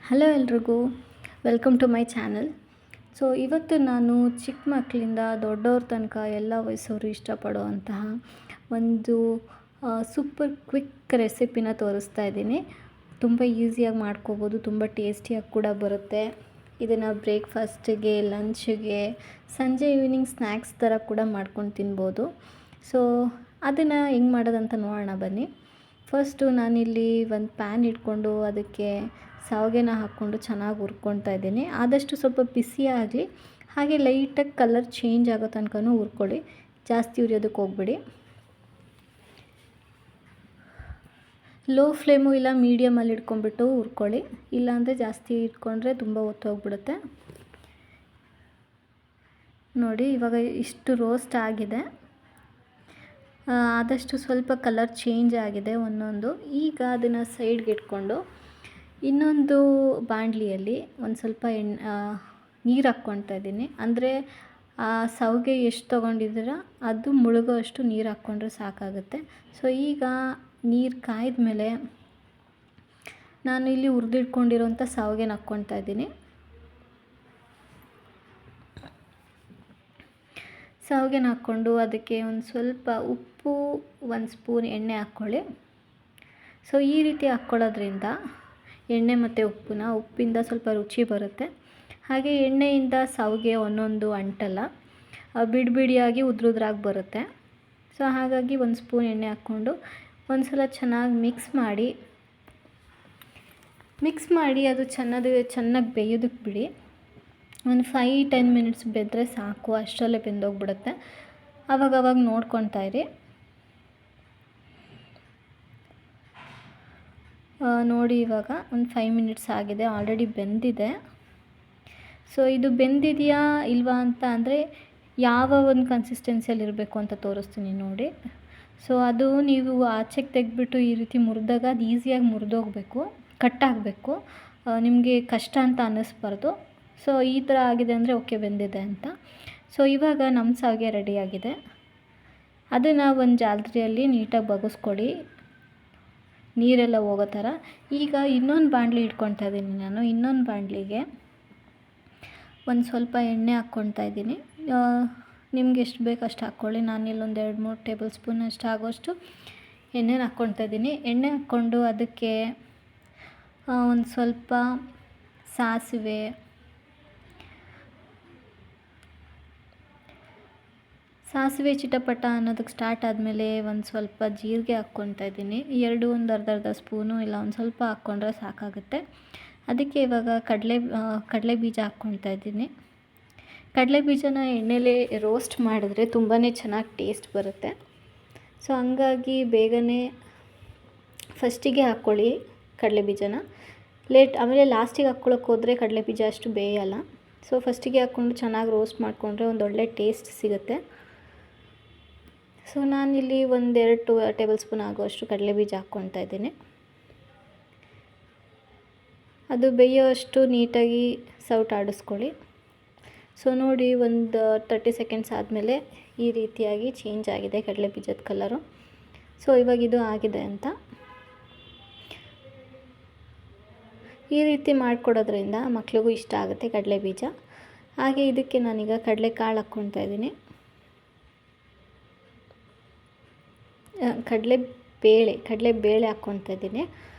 Hello ಎಲ್ರಿಗೂ, welcome to my channel. ಇವತ್ತು ನಾನು ಚಿಕ್ಕ ಮಕ್ಕಳಿಂದ ದೊಡ್ಡವ್ರ ತನಕ ಎಲ್ಲ ವಯಸ್ಸವರು ಇಷ್ಟಪಡುವಂತಹ ಒಂದು ಸೂಪರ್ ಕ್ವಿಕ್ ರೆಸಿಪಿನ ತೋರಿಸ್ತಾ ಇದ್ದೀನಿ. ತುಂಬ ಈಸಿಯಾಗಿ ಮಾಡ್ಕೋಬೋದು, ತುಂಬ ಟೇಸ್ಟಿಯಾಗಿ ಕೂಡ ಬರುತ್ತೆ. ಇದನ್ನು ಬ್ರೇಕ್ಫಾಸ್ಟಿಗೆ, ಲಂಚ್ಗೆ, ಸಂಜೆ ಈವ್ನಿಂಗ್ ಸ್ನ್ಯಾಕ್ಸ್ ಥರ ಕೂಡ ಮಾಡ್ಕೊಂಡು ತಿನ್ಬೋದು. ಅದನ್ನು ಹೆಂಗೆ ಮಾಡೋದಂತ ನೋಡೋಣ ಬನ್ನಿ. ಫಸ್ಟು ನಾನಿಲ್ಲಿ ಒಂದು ಪ್ಯಾನ್ ಇಟ್ಕೊಂಡು ಅದಕ್ಕೆ ಶಾವಿಗೆನ ಹಾಕ್ಕೊಂಡು ಚೆನ್ನಾಗಿ ಹುರ್ಕೊಳ್ತಾ ಇದ್ದೀನಿ. ಆದಷ್ಟು ಸ್ವಲ್ಪ ಬಿಸಿ ಆಗಲಿ, ಹಾಗೆ ಲೈಟಾಗಿ ಕಲರ್ ಚೇಂಜ್ ಆಗೋ ತನಕನೂ ಹುರ್ಕೊಳ್ಳಿ, ಜಾಸ್ತಿ ಹುರಿಯೋದಕ್ಕೆ ಹೋಗ್ಬೇಡಿ. ಲೋ ಫ್ಲೇಮು ಇಲ್ಲ ಮೀಡಿಯಮಲ್ಲಿ ಇಟ್ಕೊಂಡ್ಬಿಟ್ಟು ಹುರ್ಕೊಳ್ಳಿ, ಇಲ್ಲಾಂದರೆ ಜಾಸ್ತಿ ಇಟ್ಕೊಂಡ್ರೆ ತುಂಬ ಹೊತ್ತು ಹೋಗ್ಬಿಡುತ್ತೆ. ನೋಡಿ, ಇವಾಗ ಇಷ್ಟು ರೋಸ್ಟ್ ಆಗಿದೆ, ಆದಷ್ಟು ಸ್ವಲ್ಪ ಕಲರ್ ಚೇಂಜ್ ಆಗಿದೆ ಒಂದೊಂದು. ಈಗ ಅದನ್ನು ಸೈಡ್ಗೆ ಇಟ್ಕೊಂಡು ಇನ್ನೊಂದು ಬಾಣಲಿಯಲ್ಲಿ ಒಂದು ಸ್ವಲ್ಪ ನೀರು ಹಾಕ್ಕೊಳ್ತಾ ಇದ್ದೀನಿ. ಅಂದರೆ ಆ ಶಾವಿಗೆ ಎಷ್ಟು ತೊಗೊಂಡಿದ್ದೀರ ಅದು ಮುಳುಗೋ ಅಷ್ಟು ನೀರು ಹಾಕ್ಕೊಂಡ್ರೆ ಸಾಕಾಗುತ್ತೆ. ಈಗ ನೀರು ಕಾಯ್ದ ಮೇಲೆ ನಾನು ಇಲ್ಲಿ ಹುರಿದಿಟ್ಕೊಂಡಿರೋಂಥ ಶಾವಿಗೆನ ಹಾಕ್ಕೊಳ್ತಾ ಇದ್ದೀನಿ. ಶಾವಿಗೆನ ಹಾಕ್ಕೊಂಡು ಅದಕ್ಕೆ ಒಂದು ಸ್ವಲ್ಪ ಉಪ್ಪು, ಒಂದು ಸ್ಪೂನ್ ಎಣ್ಣೆ ಹಾಕ್ಕೊಳ್ಳಿ. ಈ ರೀತಿ ಹಾಕ್ಕೊಳ್ಳೋದ್ರಿಂದ ಎಣ್ಣೆ ಮತ್ತು ಉಪ್ಪಿಂದ ಸ್ವಲ್ಪ ರುಚಿ ಬರುತ್ತೆ. ಹಾಗೆ ಎಣ್ಣೆಯಿಂದ ಶಾವಿಗೆ ಒಂದೊಂದು ಅಂಟಲ್ಲ, ಬಿಡಿಯಾಗಿ ಉದ್ರುದ್ರಾಗಿ ಬರುತ್ತೆ. ಹಾಗಾಗಿ ಒಂದು ಸ್ಪೂನ್ ಎಣ್ಣೆ ಹಾಕ್ಕೊಂಡು ಒಂದು ಸಲ ಚೆನ್ನಾಗಿ ಮಿಕ್ಸ್ ಮಾಡಿ ಅದು ಚೆನ್ನಾಗಿ ಬೇಯೋದಕ್ಕೆ ಬಿಡಿ. ಒಂದು 5-10 ಮಿನಿಟ್ಸ್ ಬೆಂದರೆ ಸಾಕು, ಅಷ್ಟರಲ್ಲೇ ಬೆಂದೋಗ್ಬಿಡುತ್ತೆ. ಆವಾಗವಾಗ ನೋಡ್ಕೊತಾ ಇರಿ. ನೋಡಿ, ಇವಾಗ ಒಂದು 5 ಮಿನಿಟ್ಸ್ ಆಗಿದೆ, ಆಲ್ರೆಡಿ ಬೆಂದಿದೆ. ಇದು ಬೆಂದಿದೆಯಾ ಇಲ್ವಾ ಅಂತ ಅಂದರೆ ಯಾವ ಒಂದು ಕನ್ಸಿಸ್ಟೆನ್ಸಿಯಲ್ಲಿ ಇರಬೇಕು ಅಂತ ತೋರಿಸ್ತೀನಿ ನೋಡಿ. ಅದು ನೀವು ಆಚೆಗೆ ತೆಗೆದ್ಬಿಟ್ಟು ಈ ರೀತಿ ಮುರಿದಾಗ ಅದು ಈಸಿಯಾಗಿ ಮುರಿದೋಗಬೇಕು, ಕಟ್ಟಾಗಬೇಕು, ನಿಮಗೆ ಕಷ್ಟ ಅಂತ ಅನ್ನಿಸ್ಬಾರ್ದು. ಈ ಥರ ಆಗಿದೆ ಅಂದರೆ ಓಕೆ, ಬೆಂದಿದೆ ಅಂತ. ಇವಾಗ ನಮ್ಮ ಶಾವಿಗೆ ರೆಡಿಯಾಗಿದೆ. ಅದನ್ನು ಒಂದು ಜಾಲರಿಯಲ್ಲಿ ನೀಟಾಗಿ ಬಗ್ಗಿಸ್ಕೊಡಿ, ನೀರೆಲ್ಲ ಹೋಗೋ ಥರ. ಈಗ ಇನ್ನೊಂದು ಬಾಣಲಿ ಇಟ್ಕೊಳ್ತಾ ಇದ್ದೀನಿ ನಾನು. ಇನ್ನೊಂದು ಬಾಣಲಿಗೆ ಒಂದು ಸ್ವಲ್ಪ ಎಣ್ಣೆ ಹಾಕ್ಕೊಳ್ತಾ ಇದ್ದೀನಿ. ನಿಮ್ಗೆ ಎಷ್ಟು ಬೇಕು ಅಷ್ಟು ಹಾಕ್ಕೊಳ್ಳಿ. ನಾನಿಲ್ಲಿ ಒಂದು 2-3 ಟೇಬಲ್ ಸ್ಪೂನ್ ಅಷ್ಟು ಆಗೋಷ್ಟು ಎಣ್ಣೆನ ಹಾಕ್ಕೊಳ್ತಾ ಇದ್ದೀನಿ. ಎಣ್ಣೆ ಹಾಕ್ಕೊಂಡು ಅದಕ್ಕೆ ಒಂದು ಸ್ವಲ್ಪ ಸಾಸಿವೆ ಚಿಟಪಟ ಅನ್ನೋದಕ್ಕೆ ಸ್ಟಾರ್ಟ್ ಆದಮೇಲೆ ಒಂದು ಸ್ವಲ್ಪ ಜೀರಿಗೆ ಹಾಕ್ಕೊಳ್ತಾ ಇದ್ದೀನಿ. ಒಂದು ಅರ್ಧ ಸ್ಪೂನು ಇಲ್ಲ ಒಂದು ಸ್ವಲ್ಪ ಹಾಕ್ಕೊಂಡ್ರೆ ಸಾಕಾಗುತ್ತೆ. ಅದಕ್ಕೆ ಇವಾಗ ಕಡಲೆ ಬೀಜ ಹಾಕ್ಕೊಳ್ತಾ ಇದ್ದೀನಿ. ಕಡಲೆ ಬೀಜನ ಎಣ್ಣೆಲೇ ರೋಸ್ಟ್ ಮಾಡಿದ್ರೆ ತುಂಬಾ ಚೆನ್ನಾಗಿ ಟೇಸ್ಟ್ ಬರುತ್ತೆ. ಹಂಗಾಗಿ ಬೇಗನೆ ಫಸ್ಟಿಗೆ ಹಾಕ್ಕೊಳ್ಳಿ ಕಡಲೆ ಬೀಜನ. ಆಮೇಲೆ ಲಾಸ್ಟಿಗೆ ಹಾಕ್ಕೊಳ್ಳೋಕೆ ಹೋದರೆ ಕಡಲೆ ಬೀಜ ಅಷ್ಟು ಬೇಯಲ್ಲ. ಫಸ್ಟಿಗೆ ಹಾಕ್ಕೊಂಡು ಚೆನ್ನಾಗಿ ರೋಸ್ಟ್ ಮಾಡಿಕೊಂಡ್ರೆ ಒಂದೊಳ್ಳೆ ಟೇಸ್ಟ್ ಸಿಗುತ್ತೆ. ನಾನಿಲ್ಲಿ 1-2 ಟೇಬಲ್ ಸ್ಪೂನ್ ಆಗೋಷ್ಟು ಕಡಲೆ ಬೀಜ ಹಾಕ್ಕೊಳ್ತಾ ಇದ್ದೀನಿ. ಅದು ಬೇಯೋಷ್ಟು ನೀಟಾಗಿ ಸೌಟ್ ಆಡಿಸ್ಕೊಳ್ಳಿ. ನೋಡಿ, ಒಂದು 30 ಸೆಕೆಂಡ್ಸ್ ಆದಮೇಲೆ ಈ ರೀತಿಯಾಗಿ ಚೇಂಜ್ ಆಗಿದೆ ಕಡಲೆ ಬೀಜದ ಕಲರು. ಇವಾಗ ಇದು ಆಗಿದೆ ಅಂತ. ಈ ರೀತಿ ಮಾಡಿಕೊಡೋದ್ರಿಂದ ಮಕ್ಳಿಗೂ ಇಷ್ಟ ಆಗುತ್ತೆ ಕಡಲೆ ಬೀಜ. ಹಾಗೆ ಇದಕ್ಕೆ ನಾನೀಗ ಕಡಲೆಕಾಳು ಹಾಕ್ಕೊಳ್ತಾ ಇದ್ದೀನಿ. ಕಡಲೆಬೇಳೆ ಹಾಕ್ಕೊಳ್ತಾ ಇದ್ದೀನಿ.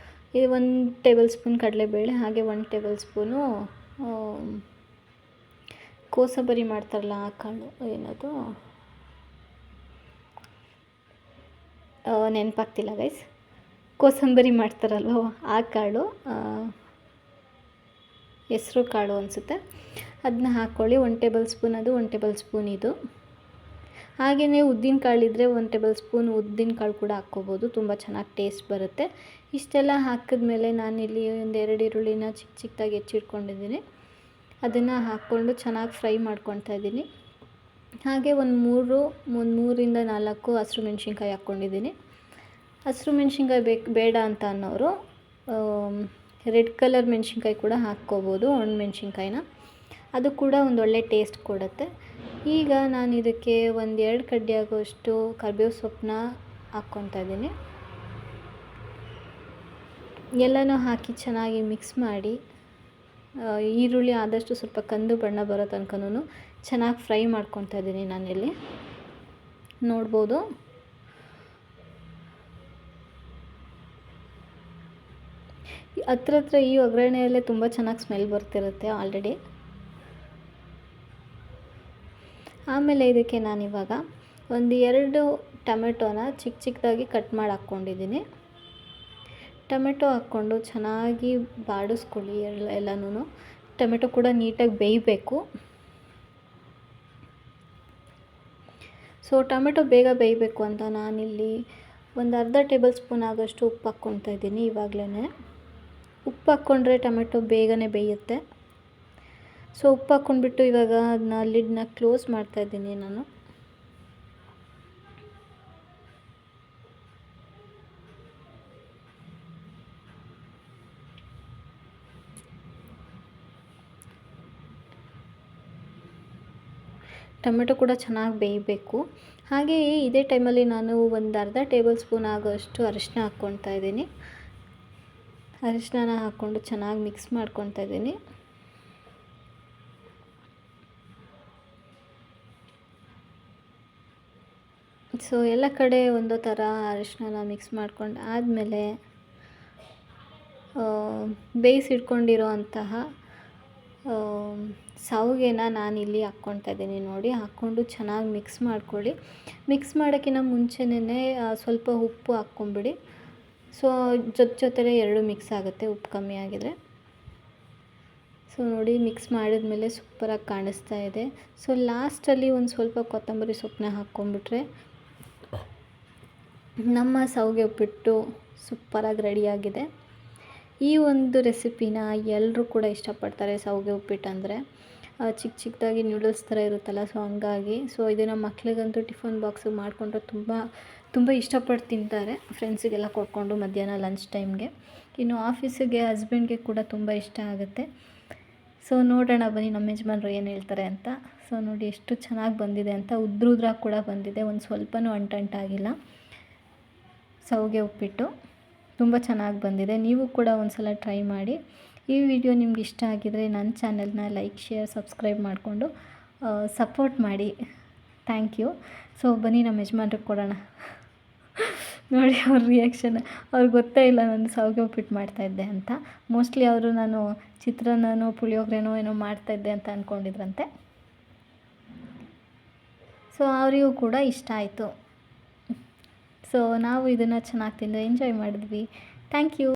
ಇದು 1 ಟೇಬಲ್ ಸ್ಪೂನ್ ಕಡಲೆಬೇಳೆ, ಹಾಗೆ 1 ಟೇಬಲ್ ಸ್ಪೂನು ಕೋಸಂಬರಿ ಮಾಡ್ತಾರಲ್ಲ ಆ ಕಾಳು, ಏನದು ನೆನಪಾಗ್ತಿಲ್ಲ ಗೈಸ್, ಕೋಸಂಬರಿ ಮಾಡ್ತಾರಲ್ವ ಆ ಕಾಳು, ಹೆಸರು ಕಾಳು ಅನಿಸುತ್ತೆ, ಅದನ್ನ ಹಾಕ್ಕೊಳ್ಳಿ. 1 ಟೇಬಲ್ ಸ್ಪೂನ್ ಅದು, 1 ಟೇಬಲ್ ಸ್ಪೂನ್ ಇದು. ಹಾಗೆಯೇ ಉದ್ದಿನ ಕಾಳಿದ್ರೆ 1 ಟೇಬಲ್ ಸ್ಪೂನ್ ಉದ್ದಿನ ಕಾಳು ಕೂಡ ಹಾಕ್ಕೋಬೋದು, ತುಂಬ ಚೆನ್ನಾಗಿ ಟೇಸ್ಟ್ ಬರುತ್ತೆ. ಇಷ್ಟೆಲ್ಲ ಹಾಕಿದ್ಮೇಲೆ ನಾನಿಲ್ಲಿ 1-2 ಈರುಳ್ಳಿನ ಚಿಕ್ಕದಾಗಿ ಹೆಚ್ಚಿಟ್ಕೊಂಡಿದ್ದೀನಿ. ಅದನ್ನು ಹಾಕ್ಕೊಂಡು ಚೆನ್ನಾಗಿ ಫ್ರೈ ಮಾಡ್ಕೊಳ್ತಾ ಇದ್ದೀನಿ. ಹಾಗೆ ಒಂದು 3-4 ಹಸಿರು ಮೆಣಸಿನ್ಕಾಯಿ ಹಾಕ್ಕೊಂಡಿದ್ದೀನಿ. ಹಸಿರು ಮೆಣಸಿನ್ಕಾಯಿ ಬೇಡ ಅಂತ ಅನ್ನೋರು ರೆಡ್ ಕಲರ್ ಮೆಣಸಿನ್ಕಾಯಿ ಕೂಡ ಹಾಕ್ಕೋಬೋದು, ಒಣಮೆಣ್ಸಿನ್ಕಾಯಿನ. ಅದು ಕೂಡ ಒಂದೊಳ್ಳೆ ಟೇಸ್ಟ್ ಕೊಡುತ್ತೆ. ಈಗ ನಾನು ಇದಕ್ಕೆ 1-2 ಕಡ್ಡಿ ಆಗೋಷ್ಟು ಕರಿಬೇವು ಸೊಪ್ಪನ್ನ ಹಾಕ್ಕೊಳ್ತಾ ಇದ್ದೀನಿ. ಎಲ್ಲನೂ ಹಾಕಿ ಚೆನ್ನಾಗಿ ಮಿಕ್ಸ್ ಮಾಡಿ ಈರುಳ್ಳಿ ಆದಷ್ಟು ಸ್ವಲ್ಪ ಕಂದು ಬಣ್ಣ ಬರೋ ತನಕನೂ ಚೆನ್ನಾಗಿ ಫ್ರೈ ಮಾಡ್ಕೊತಾ ಇದ್ದೀನಿ ನಾನಿಲ್ಲಿ. ನೋಡ್ಬೋದು. ಹತ್ರ ಈ ಒಗ್ಗರಣೆಯಲ್ಲೇ ತುಂಬ ಚೆನ್ನಾಗಿ ಸ್ಮೆಲ್ ಬರ್ತಿರುತ್ತೆ ಆಲ್ರೆಡಿ. ಆಮೇಲೆ ಇದಕ್ಕೆ ನಾನಿವಾಗ ಒಂದು 2 ಟೊಮೆಟೊನ ಚಿಕ್ಕದಾಗಿ ಕಟ್ ಮಾಡಿ ಹಾಕ್ಕೊಂಡಿದ್ದೀನಿ. ಟೊಮೆಟೊ ಹಾಕ್ಕೊಂಡು ಚೆನ್ನಾಗಿ ಬಾಡಿಸ್ಕೊಳ್ಳಿ ಎಲ್ಲನೂ. ಟೊಮೆಟೊ ಕೂಡ ನೀಟಾಗಿ ಬೇಯಬೇಕು. ಸೊ ಟೊಮೆಟೊ ಬೇಗ ಬೇಯಬೇಕು ಅಂತ ನಾನಿಲ್ಲಿ ಒಂದು ಅರ್ಧ ಟೇಬಲ್ ಸ್ಪೂನ್ ಆಗೋಷ್ಟು ಉಪ್ಪು ಹಾಕ್ಕೊತಾ ಇದ್ದೀನಿ. ಇವಾಗಲೇ ಉಪ್ಪು ಹಾಕ್ಕೊಂಡ್ರೆ ಟೊಮೆಟೊ ಬೇಗನೆ ಬೇಯುತ್ತೆ. ಸೊ ಉಪ್ಪು ಹಾಕ್ಕೊಂಡ್ಬಿಟ್ಟು ಇವಾಗ ಅದನ್ನ ಲಿಡ್ನ ಕ್ಲೋಸ್ ಮಾಡ್ತಾಯಿದ್ದೀನಿ ನಾನು. ಟೊಮೆಟೊ ಕೂಡ ಚೆನ್ನಾಗಿ ಬೇಯಬೇಕು. ಹಾಗೆಯೇ ಇದೇ ಟೈಮಲ್ಲಿ ನಾನು ಒಂದು ಅರ್ಧ ಟೇಬಲ್ ಸ್ಪೂನ್ ಆಗೋಷ್ಟು ಅರಿಶಿನ ಹಾಕ್ಕೊತಾ ಇದ್ದೀನಿ. ಅರಿಶಿನ ಹಾಕ್ಕೊಂಡು ಚೆನ್ನಾಗಿ ಮಿಕ್ಸ್ ಮಾಡ್ಕೊತಾ ಇದ್ದೀನಿ. ಸೊ ಎಲ್ಲ ಕಡೆ ಒಂದು ಥರ ಅರಿಶಿನ ಮಿಕ್ಸ್ ಮಾಡ್ಕೊಂಡು ಆದಮೇಲೆ ಬೇಯಿಸಿಟ್ಕೊಂಡಿರೋ ಅಂತಹ ಶಾವಿಗೆನ ನಾನಿಲ್ಲಿ ಹಾಕ್ಕೊತಾ ಇದ್ದೀನಿ ನೋಡಿ. ಹಾಕ್ಕೊಂಡು ಚೆನ್ನಾಗಿ ಮಿಕ್ಸ್ ಮಾಡ್ಕೊಳ್ಳಿ. ಮಿಕ್ಸ್ ಮಾಡೋಕ್ಕಿಂತ ಮುಂಚೆನೇ ಸ್ವಲ್ಪ ಉಪ್ಪು ಹಾಕ್ಕೊಂಬಿಡಿ. ಸೊ ಜೊತೆಲೇ ಎರಡು ಮಿಕ್ಸ್ ಆಗುತ್ತೆ ಉಪ್ಪು ಕಮ್ಮಿ ಆಗಿದರೆ. ಸೊ ನೋಡಿ ಮಿಕ್ಸ್ ಮಾಡಿದ್ಮೇಲೆ ಸೂಪರಾಗಿ ಕಾಣಿಸ್ತಾ ಇದೆ. ಸೊ ಲಾಸ್ಟಲ್ಲಿ ಒಂದು ಸ್ವಲ್ಪ ಕೊತ್ತಂಬರಿ ಸೊಪ್ಪನ್ನ ಹಾಕ್ಕೊಂಬಿಟ್ರೆ ನಮ್ಮ ಶಾವಿಗೆ ಉಪ್ಪಿಟ್ಟು ಸೂಪರಾಗಿ ರೆಡಿಯಾಗಿದೆ. ಈ ಒಂದು ರೆಸಿಪಿನ ಎಲ್ಲರೂ ಕೂಡ ಇಷ್ಟಪಡ್ತಾರೆ. ಶಾವಿಗೆ ಉಪ್ಪಿಟ್ಟು ಅಂದರೆ ಚಿಕ್ಕದಾಗಿ ನ್ಯೂಡಲ್ಸ್ ಥರ ಇರುತ್ತಲ್ಲ, ಸೊ ಹಂಗಾಗಿ. ಸೊ ಇದನ್ನು ಮಕ್ಳಿಗಂತೂ ಟಿಫನ್ ಬಾಕ್ಸಿಗೆ ಮಾಡಿಕೊಂಡ್ರೆ ತುಂಬ ಇಷ್ಟಪಟ್ಟು ತಿಂತಾರೆ, ಫ್ರೆಂಡ್ಸಿಗೆಲ್ಲ ಕೊಟ್ಕೊಂಡು ಮಧ್ಯಾಹ್ನ ಲಂಚ್ ಟೈಮ್ಗೆ. ಇನ್ನು ಆಫೀಸಿಗೆ ಹಸ್ಬೆಂಡ್ಗೆ ಕೂಡ ತುಂಬ ಇಷ್ಟ ಆಗುತ್ತೆ. ಸೊ ನೋಡೋಣ ಬನ್ನಿ ನಮ್ಮ ಯಜಮಾನ್ರು ಏನು ಹೇಳ್ತಾರೆ ಅಂತ. ಸೊ ನೋಡಿ ಎಷ್ಟು ಚೆನ್ನಾಗಿ ಬಂದಿದೆ ಅಂತ. ಉದ್ರಾಗಿ ಕೂಡ ಬಂದಿದೆ, ಒಂದು ಸ್ವಲ್ಪನೂ ಅಂಟಾಗಿಲ್ಲ. ಶಾವಿಗೆ ಉಪ್ಪಿಟ್ಟು ತುಂಬ ಚೆನ್ನಾಗಿ ಬಂದಿದೆ. ನೀವು ಕೂಡ ಒಂದು ಸಲ ಟ್ರೈ ಮಾಡಿ. ಈ ವಿಡಿಯೋ ನಿಮ್ಗೆ ಇಷ್ಟ ಆಗಿದರೆ ನನ್ನ ಚಾನೆಲ್ನ ಲೈಕ್, ಶೇರ್, ಸಬ್ಸ್ಕ್ರೈಬ್ ಮಾಡಿಕೊಂಡು ಸಪೋರ್ಟ್ ಮಾಡಿ. Thank you. ಸೊ ಬನ್ನಿ ನಮ್ಮ ಯಜಮಾನ್ರಿಗೆ ಕೊಡೋಣ. ನೋಡಿ ಅವ್ರ ರಿಯಾಕ್ಷನ್. ಅವ್ರಿಗೆ ಗೊತ್ತೇ ಇಲ್ಲ ನಾನು ಶಾವಿಗೆ ಉಪ್ಪಿಟ್ಟು ಮಾಡ್ತಾಯಿದ್ದೆ ಅಂತ. ಮೋಸ್ಟ್ಲಿ ಅವರು ನಾನು ಚಿತ್ರಾನ್ನನೋ ಪುಳಿಯೋಗರೆನೋ ಏನೋ ಮಾಡ್ತಾಯಿದ್ದೆ ಅಂತ ಅಂದ್ಕೊಂಡಿದ್ರಂತೆ. ಸೊ ಅವರಿಗೂ ಕೂಡ ಇಷ್ಟ ಆಯಿತು. ಸೊ ನಾವು ಇದನ್ನು ಚೆನ್ನಾಗಿ ತಿಂದು ಎಂಜಾಯ್ ಮಾಡಿದ್ವಿ. Thank you.